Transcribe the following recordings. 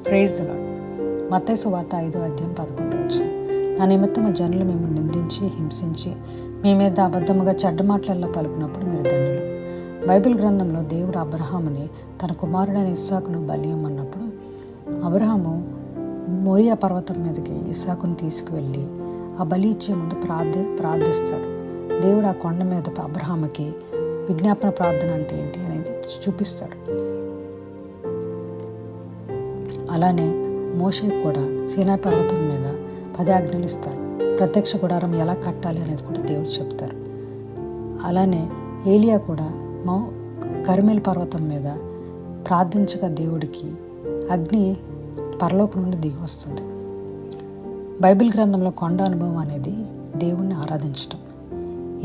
Praise the lord. మత్తయి సువార్త 5:11. నా నిమిత్తము జనులు మిమ్మల్ని నిందించి హింసించి మీ మీద అబద్ధముగా చెడ్డ మాటలల్లో పలుకున్నప్పుడు మీరు ధన్యులు. బైబిల్ గ్రంథంలో దేవుడు అబ్రహాముని తన కుమారుడైన ఇస్సాకును బలి ఇవ్వమన్నప్పుడు అబ్రహాము మోరియా పర్వతం మీదకి ఇస్సాకును తీసుకువెళ్ళి ఆ బలి ఇచ్చే ముందు ప్రార్థిస్తాడు. దేవుడు ఆ కొండ మీద అబ్రహాముకి విజ్ఞాపన ప్రార్థన అంటే ఏంటి అనేది చూపిస్తాడు. అలానే మోషేకి కూడా సీనాయి పర్వతం మీద 10 ఆజ్ఞలు ఇస్తారు. ప్రత్యక్ష గుడారం ఎలా కట్టాలి అనేది కూడా దేవుడు చెప్తారు. అలానే ఏలియా కూడా కర్మేల్ పర్వతం మీద ప్రార్థించగా దేవుడికి అగ్ని పరలోకం నుండి దిగి వస్తుంది. బైబిల్ గ్రంథంలో కొండ అనుభవం అనేది దేవుణ్ణి ఆరాధించటం.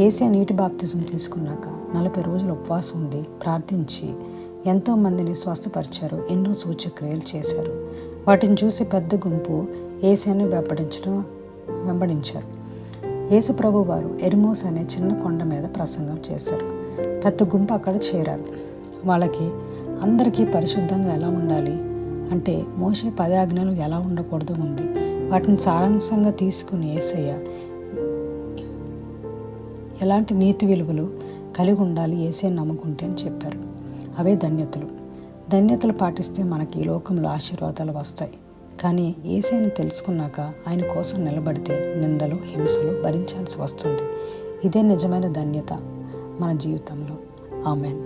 యేసయ్య నీటి బాప్తిజం తీసుకున్నాక 40 రోజులు ఉపవాసం ఉండి ప్రార్థించి ఎంతోమందిని స్వస్థపరిచారు, ఎన్నో సూచక్రియలు చేశారు. వాటిని చూసి పెద్ద గుంపు యేసయ్యను వెంబడించారు. యేసు ప్రభు వారు ఎరిమోస్ అనే చిన్న కొండ మీద ప్రసంగం చేశారు. పెద్ద గుంపు అక్కడ చేరారు. వాళ్ళకి అందరికీ పరిశుద్ధంగా ఎలా ఉండాలి అంటే మోషే 10 ఆజ్ఞలు ఎలా ఉండకూడదు ఉంది. వాటిని సారాంశంగా తీసుకుని యేసయ్య ఎలాంటి నీతి విలువలు కలిగి ఉండాలి యేసయ్యను నమ్ముకుంటే అని చెప్పారు. అవే ధన్యతలు పాటిస్తే మనకి ఈ లోకంలో ఆశీర్వాదాలు వస్తాయి. కానీ యేసయ్యను తెలుసుకున్నాక ఆయన కోసం నిలబడితే నిందలు హింసలు భరించాల్సి వస్తుంది. ఇదే నిజమైన ధన్యత మన జీవితంలో. ఆమెన్.